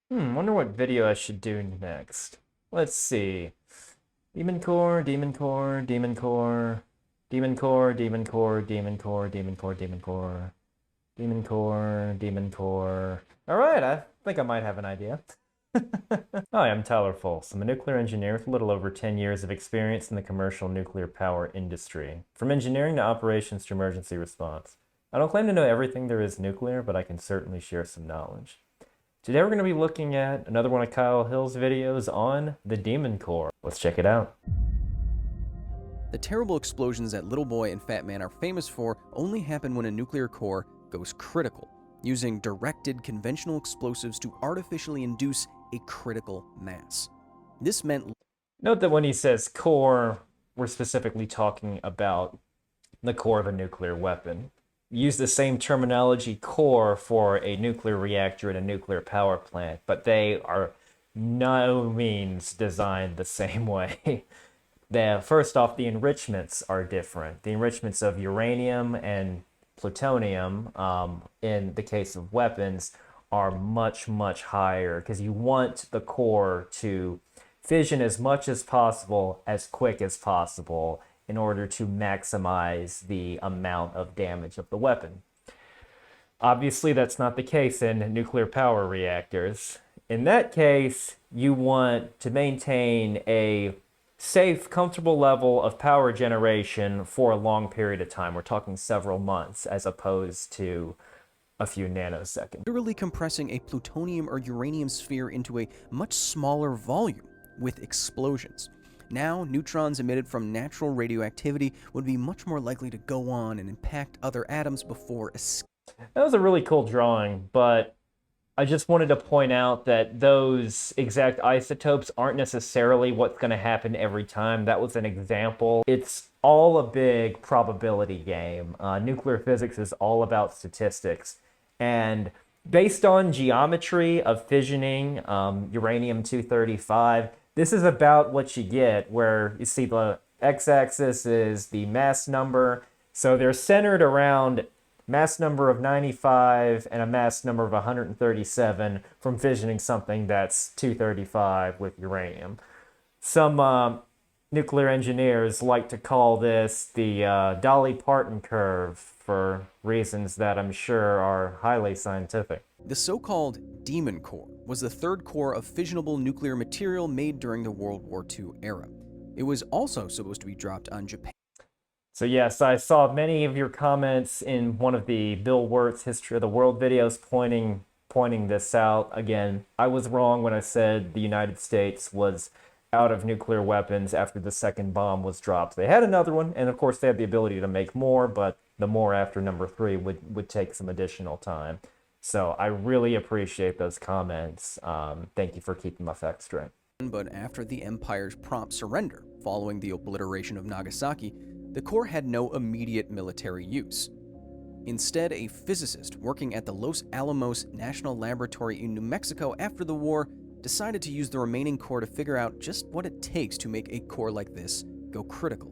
Wonder what video I should do next. Let's see. Demon Core, Demon Core, Demon Core, Demon Core, Demon Core, Demon Core, Demon Core, Demon Core, Demon Core, Demon Core. All right, I think I might have an idea. Hi, I'm Tyler Fultz. I'm a nuclear engineer with a little over 10 years of experience in the commercial nuclear power industry, from engineering to operations to emergency response. I don't claim to know everything there is nuclear, but I can certainly share some knowledge. Today we're going to be looking at another one of Kyle Hill's videos on the Demon Core. Let's check it out. The terrible explosions that Little Boy and Fat Man are famous for only happen when a nuclear core goes critical, using directed conventional explosives to artificially induce a critical mass. This meant... Note that when he says core, we're specifically talking about the core of a nuclear weapon. Use the same terminology core for a nuclear reactor and a nuclear power plant, but they are no means designed the same way. First off, the enrichments are different. The enrichments of uranium and plutonium, in the case of weapons, are much, much higher because you want the core to fission as much as possible, as quick as possible, in order to maximize the amount of damage of the weapon. Obviously, that's not the case in nuclear power reactors. In that case, you want to maintain a safe, comfortable level of power generation for a long period of time. We're talking several months as opposed to a few nanoseconds. Literally compressing a plutonium or uranium sphere into a much smaller volume with explosions. Now, neutrons emitted from natural radioactivity would be much more likely to go on and impact other atoms before escaping. That was a really cool drawing, but I just wanted to point out that those exact isotopes aren't necessarily what's going to happen every time. That was an example. It's all a big probability game. Nuclear physics is all about statistics. And based on geometry of fissioning uranium-235, this is about what you get, where you see the x-axis is the mass number. So they're centered around mass number of 95 and a mass number of 137 from fissioning something that's 235 with uranium. Some nuclear engineers like to call this the Dolly-Parton curve for reasons that I'm sure are highly scientific. The so-called Demon Core was the third core of fissionable nuclear material made during the World War II era. It was also supposed to be dropped on Japan. So yes, I saw many of your comments in one of the Bill Wirtz History of the World videos pointing this out. Again, I was wrong when I said the United States was out of nuclear weapons after the second bomb was dropped. They had another one, and of course they had the ability to make more, but the more after number 3 would take some additional time. So I really appreciate those comments. Thank you for keeping my facts straight. But after the Empire's prompt surrender, following the obliteration of Nagasaki, the core had no immediate military use. Instead, a physicist working at the Los Alamos National Laboratory in New Mexico after the war decided to use the remaining core to figure out just what it takes to make a core like this go critical.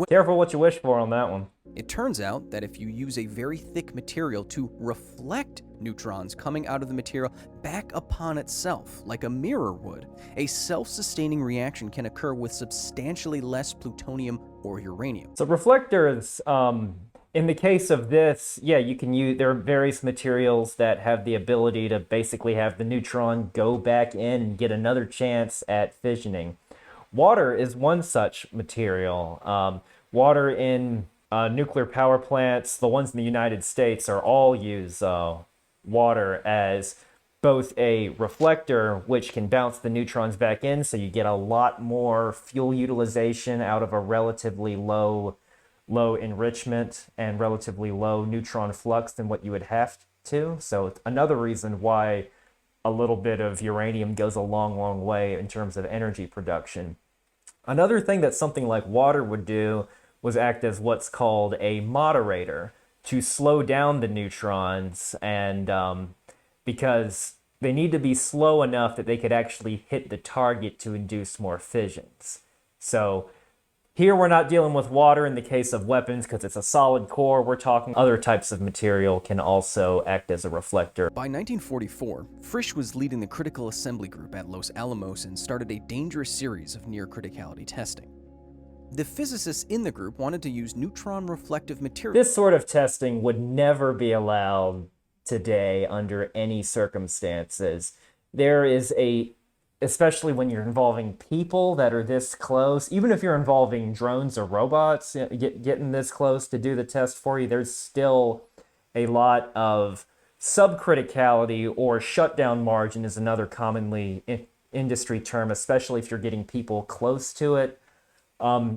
Careful what you wish for on that one. It turns out that if you use a very thick material to reflect neutrons coming out of the material back upon itself, like a mirror would, a self-sustaining reaction can occur with substantially less plutonium or uranium. So reflectors, in the case of this, yeah, you can use, there are various materials that have the ability to basically have the neutron go back in and get another chance at fissioning. Water is one such material. Water in nuclear power plants, the ones in the United States, are all use water as both a reflector, which can bounce the neutrons back in, so you get a lot more fuel utilization out of a relatively low enrichment and relatively low neutron flux than what you would have to. So it's another reason why a little bit of uranium goes a long, long way in terms of energy production. Another thing that something like water would do was act as what's called a moderator to slow down the neutrons, and because they need to be slow enough that they could actually hit the target to induce more fissions. So Here we're not dealing with water in the case of weapons because it's a solid core. We're talking other types of material can also act as a reflector. By 1944, Frisch was leading the critical assembly group at Los Alamos and started a dangerous series of near-criticality testing. The physicists in the group wanted to use neutron reflective material. This sort of testing would never be allowed today under any circumstances. There is especially when you're involving people that are this close, even if you're involving drones or robots getting this close to do the test for you, there's still a lot of subcriticality, or shutdown margin is another commonly industry term, especially if you're getting people close to it.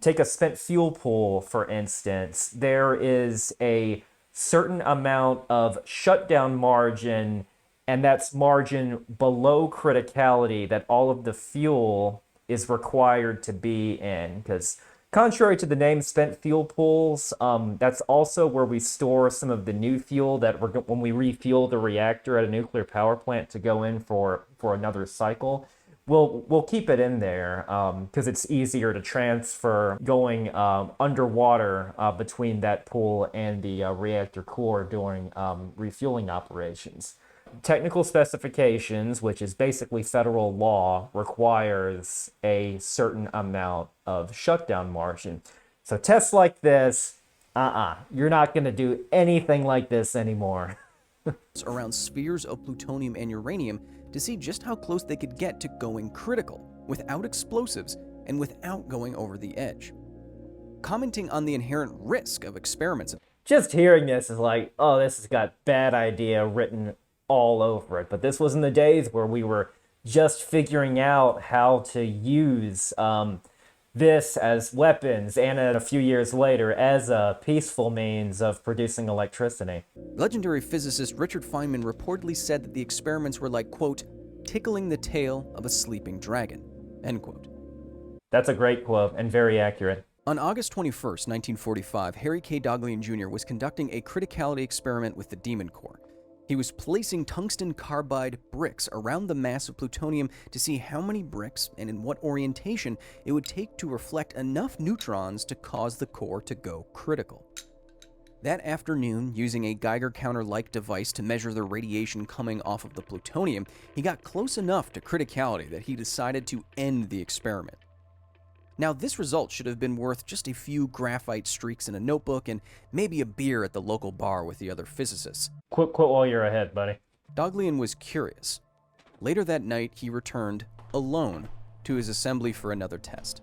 Take a spent fuel pool, for instance. There is a certain amount of shutdown margin, and that's margin below criticality that all of the fuel is required to be in. Because contrary to the name spent fuel pools, that's also where we store some of the new fuel that when we refuel the reactor at a nuclear power plant to go in for another cycle. We'll keep it in there because it's easier to transfer going underwater between that pool and the reactor core during refueling operations. Technical specifications, which is basically federal law, requires a certain amount of shutdown margin. So tests like this, you're not going to do anything like this anymore. Around spheres of plutonium and uranium to see just how close they could get to going critical, without explosives and without going over the edge. Commenting on the inherent risk of experiments. Just hearing this is like, oh, this has got bad idea written all over it. But this was in the days where we were just figuring out how to use this as weapons, and a few years later as a peaceful means of producing electricity. Legendary physicist Richard Feynman reportedly said that the experiments were like, quote, tickling the tail of a sleeping dragon, end quote. That's a great quote and very accurate. On August 21st, 1945, Harry K. Daghlian Jr. was conducting a criticality experiment with the Demon Core. He was placing tungsten carbide bricks around the mass of plutonium to see how many bricks and in what orientation it would take to reflect enough neutrons to cause the core to go critical. That afternoon, using a Geiger counter-like device to measure the radiation coming off of the plutonium, he got close enough to criticality that he decided to end the experiment. Now, this result should have been worth just a few graphite streaks in a notebook and maybe a beer at the local bar with the other physicists. Quit while you're ahead, buddy. Daghlian was curious. Later that night, he returned, alone, to his assembly for another test.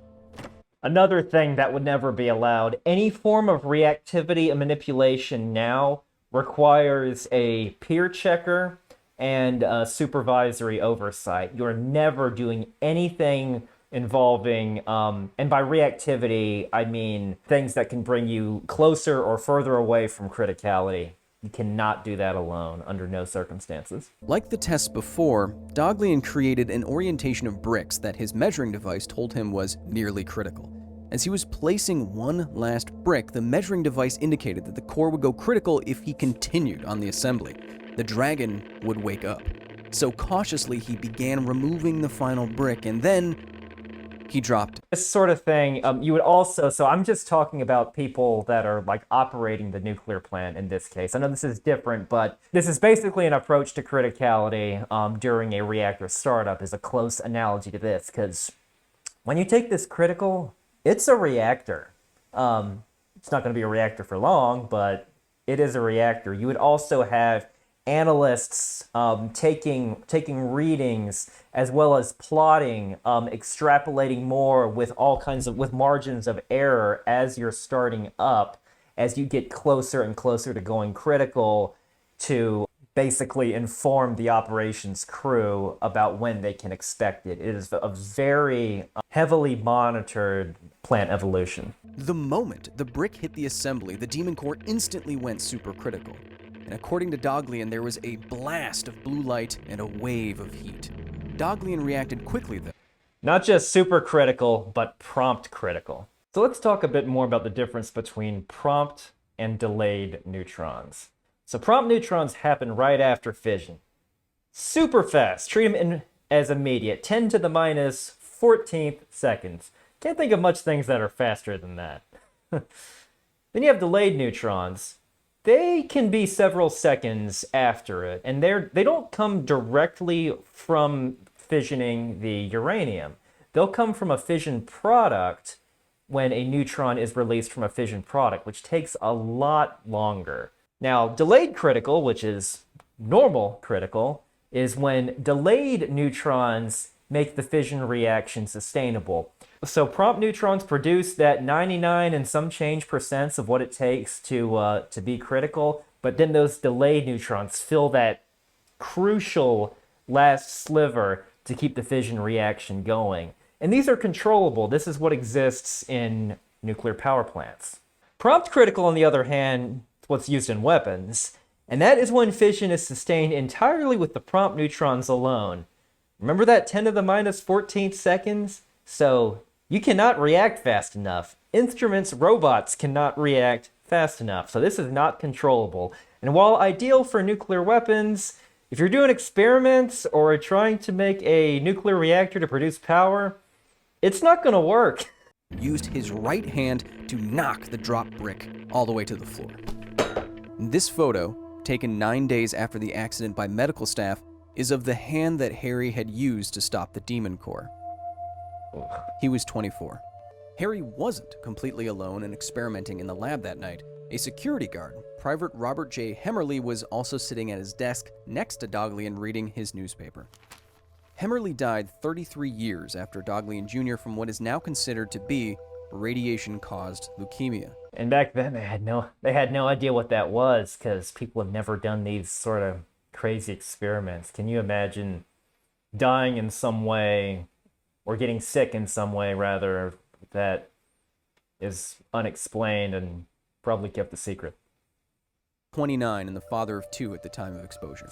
Another thing that would never be allowed, any form of reactivity and manipulation now requires a peer checker and supervisory oversight. You're never doing anything involving, and by reactivity, I mean things that can bring you closer or further away from criticality. You cannot do that alone, under no circumstances. Like the tests before, Daghlian created an orientation of bricks that his measuring device told him was nearly critical. As he was placing one last brick, the measuring device indicated that the core would go critical if he continued on the assembly. The dragon would wake up. So cautiously, he began removing the final brick, and then he dropped. This sort of thing, you would also, so I'm just talking about people that are like operating the nuclear plant in this case. I know this is different, but this is basically an approach to criticality during a reactor startup is a close analogy to this, because when you take this critical, it's a reactor. It's not going to be a reactor for long, but it is a reactor. You would also have analysts taking readings as well as plotting, extrapolating more with with margins of error as you're starting up, as you get closer and closer to going critical, to basically inform the operations crew about when they can expect it. It is a very heavily monitored plant evolution. The moment the brick hit the assembly, the Demon Core instantly went supercritical. And according to Daghlian, there was a blast of blue light and a wave of heat. Daghlian reacted quickly, though. Not just supercritical, but prompt critical. So let's talk a bit more about the difference between prompt and delayed neutrons. So prompt neutrons happen right after fission. Super fast. Treat them as immediate. 10 to the minus 14th seconds. Can't think of much things that are faster than that. Then you have delayed neutrons. They can be several seconds after it, and they don't come directly from fissioning the uranium. They'll come from a fission product when a neutron is released from a fission product, which takes a lot longer. Now, delayed critical, which is normal critical, is when delayed neutrons make the fission reaction sustainable. So prompt neutrons produce that 99 and some change percents of what it takes to be critical, but then those delayed neutrons fill that crucial last sliver to keep the fission reaction going. And these are controllable. This is what exists in nuclear power plants. Prompt critical, on the other hand, is what's used in weapons, and that is when fission is sustained entirely with the prompt neutrons alone. Remember that 10 to the minus 14th seconds? So you cannot react fast enough. Instruments, robots cannot react fast enough. So this is not controllable. And while ideal for nuclear weapons, if you're doing experiments or trying to make a nuclear reactor to produce power, it's not going to work. Used his right hand to knock the drop brick all the way to the floor. This photo, taken 9 days after the accident by medical staff, is of the hand that Harry had used to stop the demon core. He was 24. Harry wasn't completely alone and experimenting in the lab that night. A security guard, Private Robert J. Hemmerly, was also sitting at his desk next to Daghlian reading his newspaper. Hemmerly died 33 years after Daghlian Jr. from what is now considered to be radiation-caused leukemia. And back then they had no idea what that was, because people have never done these sort of crazy experiments. Can you imagine dying in some way, or getting sick in some way rather, that is unexplained and probably kept a secret? 29 and the father of 2 at the time of exposure.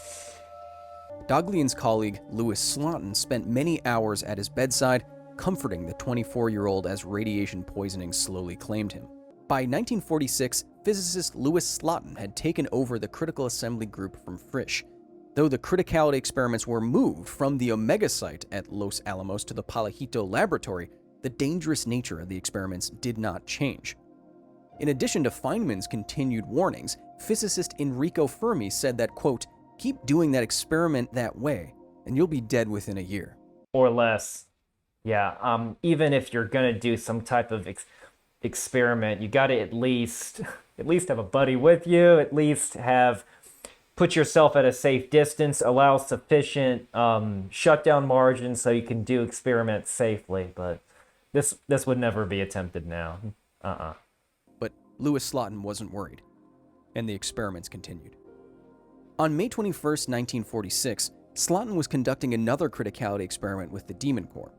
Daghlian's colleague, Louis Slotin, spent many hours at his bedside, comforting the 24-year-old as radiation poisoning slowly claimed him. By 1946, physicist Louis Slotin had taken over the critical assembly group from Frisch. Though the criticality experiments were moved from the Omega site at Los Alamos to the Palajito laboratory, the dangerous nature of the experiments did not change. In addition to Feynman's continued warnings, physicist Enrico Fermi said that, quote, "Keep doing that experiment that way, and you'll be dead within a year." Or less. Yeah, even if you're gonna do some type of experiment, you gotta at least have a buddy with you, at least put yourself at a safe distance, allow sufficient shutdown margins so you can do experiments safely. But this would never be attempted now. But Louis Slotin wasn't worried, and the experiments continued. On May 21st, 1946, Slotin was conducting another criticality experiment with the demon core.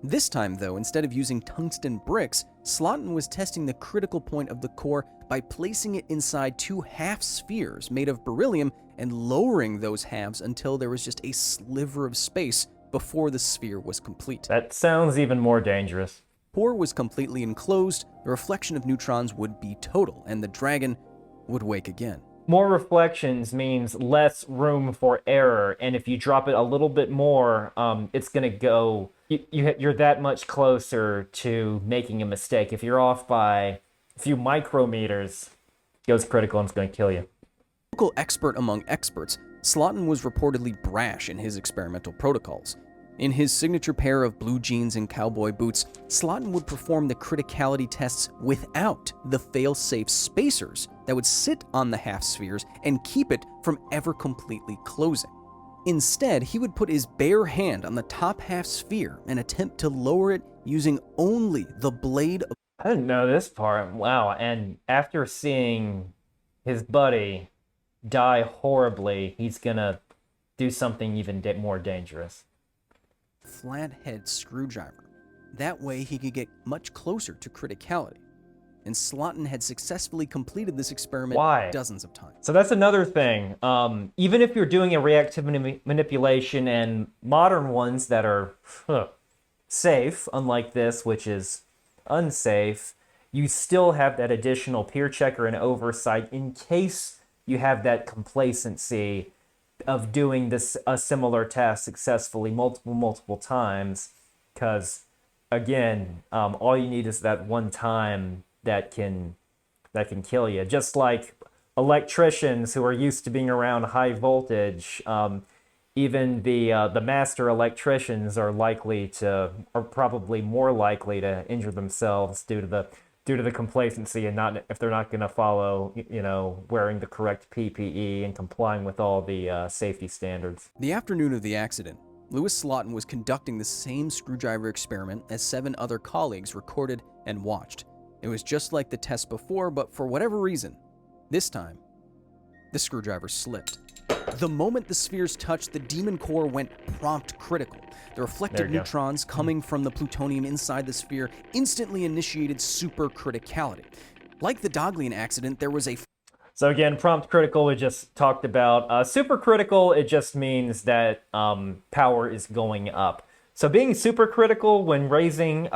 This time, though, instead of using tungsten bricks, Slotin was testing the critical point of the core by placing it inside 2 half spheres made of beryllium and lowering those halves until there was just a sliver of space before the sphere was complete. That sounds even more dangerous. Core was completely enclosed, the reflection of neutrons would be total, and the dragon would wake again. More reflections means less room for error, and if you drop it a little bit more, it's gonna go. You're that much closer to making a mistake. If you're off by a few micrometers, it goes critical and it's gonna kill you. Local expert among experts, Slotin was reportedly brash in his experimental protocols. In his signature pair of blue jeans and cowboy boots, Slotin would perform the criticality tests without the fail-safe spacers that would sit on the half spheres and keep it from ever completely closing. Instead, he would put his bare hand on the top half sphere and attempt to lower it using only the blade of... I didn't know this part. Wow. And after seeing his buddy die horribly, he's gonna do something even more dangerous. Flathead screwdriver. That way he could get much closer to criticality. And Slotin had successfully completed this experiment dozens of times. So that's another thing. Even if you're doing a reactivity manipulation and modern ones that are safe, unlike this, which is unsafe, you still have that additional peer checker and oversight in case you have that complacency of doing a similar task successfully multiple times, because again, all you need is that one time that can kill you. Just like electricians who are used to being around high voltage, even the master electricians are probably more likely to injure themselves due to the complacency, and not if they're not going to follow, wearing the correct PPE and complying with all the safety standards. The afternoon of the accident, Louis Slotin was conducting the same screwdriver experiment as 7 other colleagues recorded and watched. It was just like the test before, but for whatever reason, this time, the screwdriver slipped. The moment the spheres touched, the demon core went prompt critical. The reflected neutrons coming from the plutonium inside the sphere instantly initiated supercriticality. Like the Daghlian accident, there was a... So again, prompt critical we just talked about. Supercritical, it just means that power is going up. So being supercritical when raising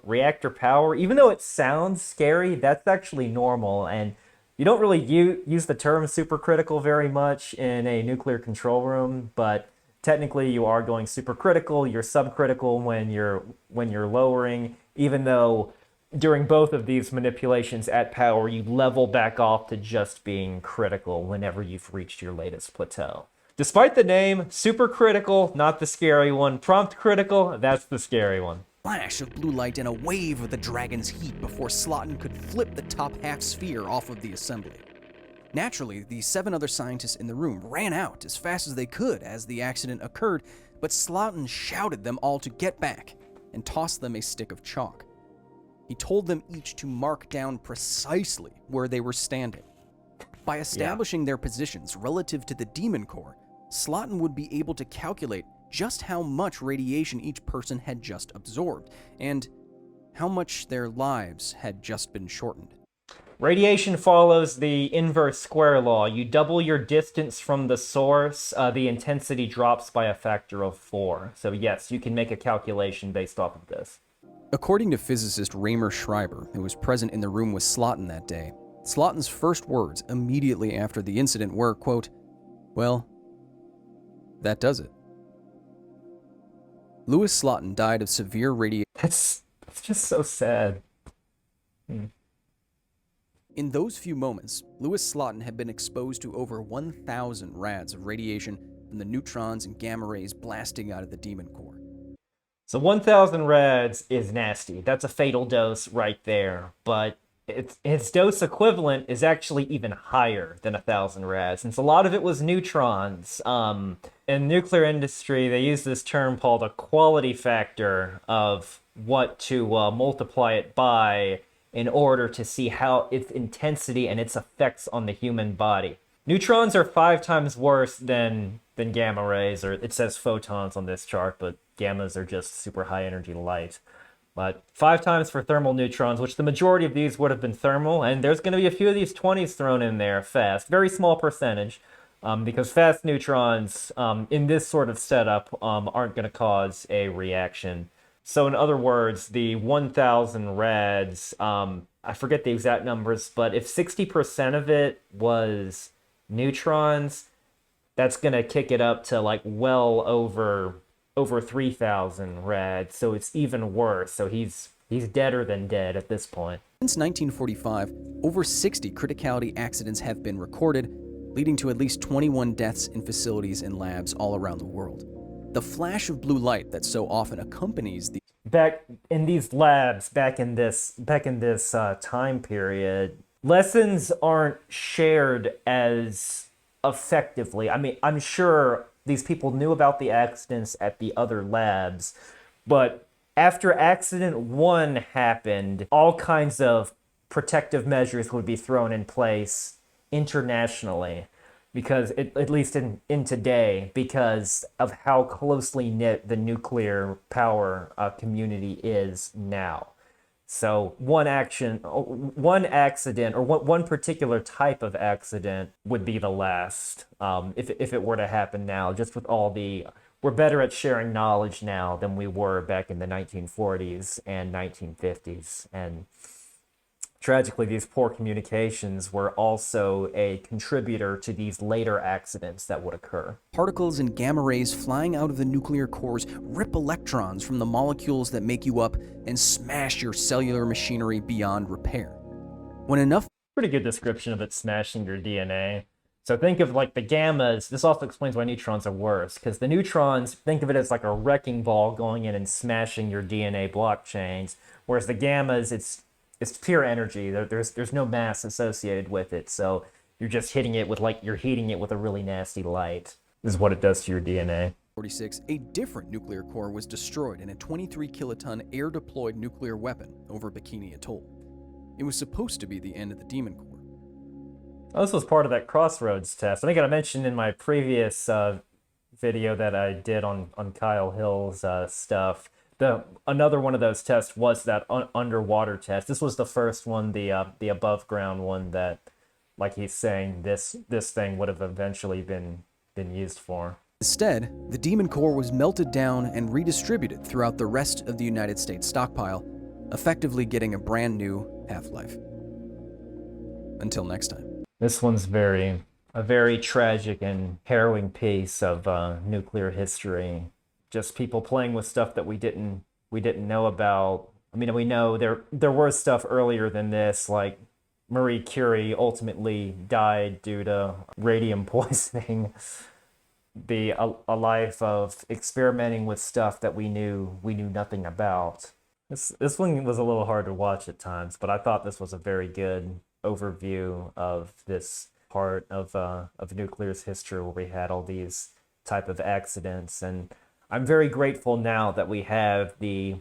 reactor power, even though it sounds scary, that's actually normal. And you don't really use the term supercritical very much in a nuclear control room, but technically you are going supercritical. You're subcritical when you're lowering, even though during both of these manipulations at power, you level back off to just being critical whenever you've reached your latest plateau. Despite the name, supercritical, not the scary one. Prompt critical, that's the scary one. Flash of blue light and a wave of the dragon's heat before Slotin could flip the top half sphere off of the assembly. Naturally, the 7 other scientists in the room ran out as fast as they could as the accident occurred, but Slotin shouted them all to get back and tossed them a stick of chalk. He told them each to mark down precisely where they were standing. By establishing their positions relative to the demon core, Slotin would be able to calculate just how much radiation each person had just absorbed, and how much their lives had just been shortened. Radiation follows the inverse square law. You double your distance from the source, the intensity drops by a factor of 4. So yes, you can make a calculation based off of this. According to physicist Raymer Schreiber, who was present in the room with Slotin that day, Slotin's first words immediately after the incident were, quote, "Well, that does it." Louis Slotin died of severe radiation. That's just so sad. In those few moments, Louis Slotin had been exposed to over 1,000 rads of radiation from the neutrons and gamma rays blasting out of the demon core. So 1,000 rads is nasty. That's a fatal dose right there. But its dose equivalent is actually even higher than 1,000 rads, since a lot of it was neutrons. In nuclear industry, they use this term called a quality factor of what to multiply it by in order to see how its intensity and its effects on the human body. Neutrons are 5 times worse than gamma rays, or it says photons on this chart, but gammas are just super high energy light. But 5 times for thermal neutrons, which the majority of these would have been thermal, and there's going to be a few of these 20s thrown in there fast. Very small percentage, because fast neutrons in this sort of setup aren't going to cause a reaction. So in other words, the 1,000 rads, I forget the exact numbers, but if 60% of it was neutrons, that's going to kick it up to like well over 3,000 rads, so it's even worse. So he's deader than dead at this point. Since 1945, over 60 criticality accidents have been recorded, leading to at least 21 deaths in facilities and labs all around the world. The flash of blue light that so often accompanies the... Back in these labs, back in this time period, lessons aren't shared as effectively. I mean, I'm sure these people knew about the accidents at the other labs, but after accident 1 happened, all kinds of protective measures would be thrown in place internationally, because at least in today, because of how closely knit the nuclear power community is now. So one accident, or one particular type of accident would be the last, if it were to happen now. Just with all we're better at sharing knowledge now than we were back in the 1940s and 1950s, and Tragically, these poor communications were also a contributor to these later accidents that would occur. Particles and gamma rays flying out of the nuclear cores rip electrons from the molecules that make you up and smash your cellular machinery beyond repair. When enough Pretty good description of it smashing your DNA. So think of like the gammas. This also explains why neutrons are worse, because the neutrons, think of it as like a wrecking ball going in and smashing your DNA blockchains, whereas the gammas, it's pure energy. There's no mass associated with it, so you're just hitting it with you're heating it with a really nasty light. This is what it does to your DNA. 46, a different nuclear core was destroyed in a 23 kiloton air-deployed nuclear weapon over Bikini Atoll. It was supposed to be the end of the Demon Core. Oh, this was part of that Crossroads test. I think I mentioned in my previous video that I did on Kyle Hill's stuff. Another one of those tests was that underwater test. This was the first one, the above ground one that, like he's saying, this thing would have eventually been used for. Instead, the Demon Core was melted down and redistributed throughout the rest of the United States stockpile, effectively getting a brand new half-life. Until next time. This one's a very tragic and harrowing piece of nuclear history. Just people playing with stuff that we didn't know about. I mean, we know there was stuff earlier than this, like Marie Curie ultimately died due to radium poisoning. A life of experimenting with stuff that we knew nothing about. This one was a little hard to watch at times, but I thought this was a very good overview of this part of nuclear's history where we had all these type of accidents. And I'm very grateful now that we have the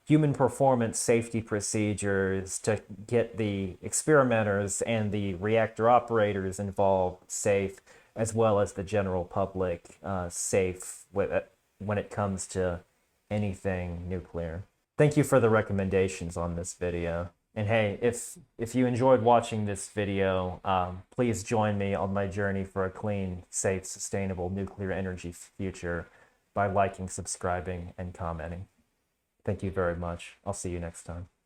human performance safety procedures to get the experimenters and the reactor operators involved safe, as well as the general public safe when it comes to anything nuclear. Thank you for the recommendations on this video. And hey, if you enjoyed watching this video, please join me on my journey for a clean, safe, sustainable nuclear energy future by liking, subscribing, and commenting. Thank you very much. I'll see you next time.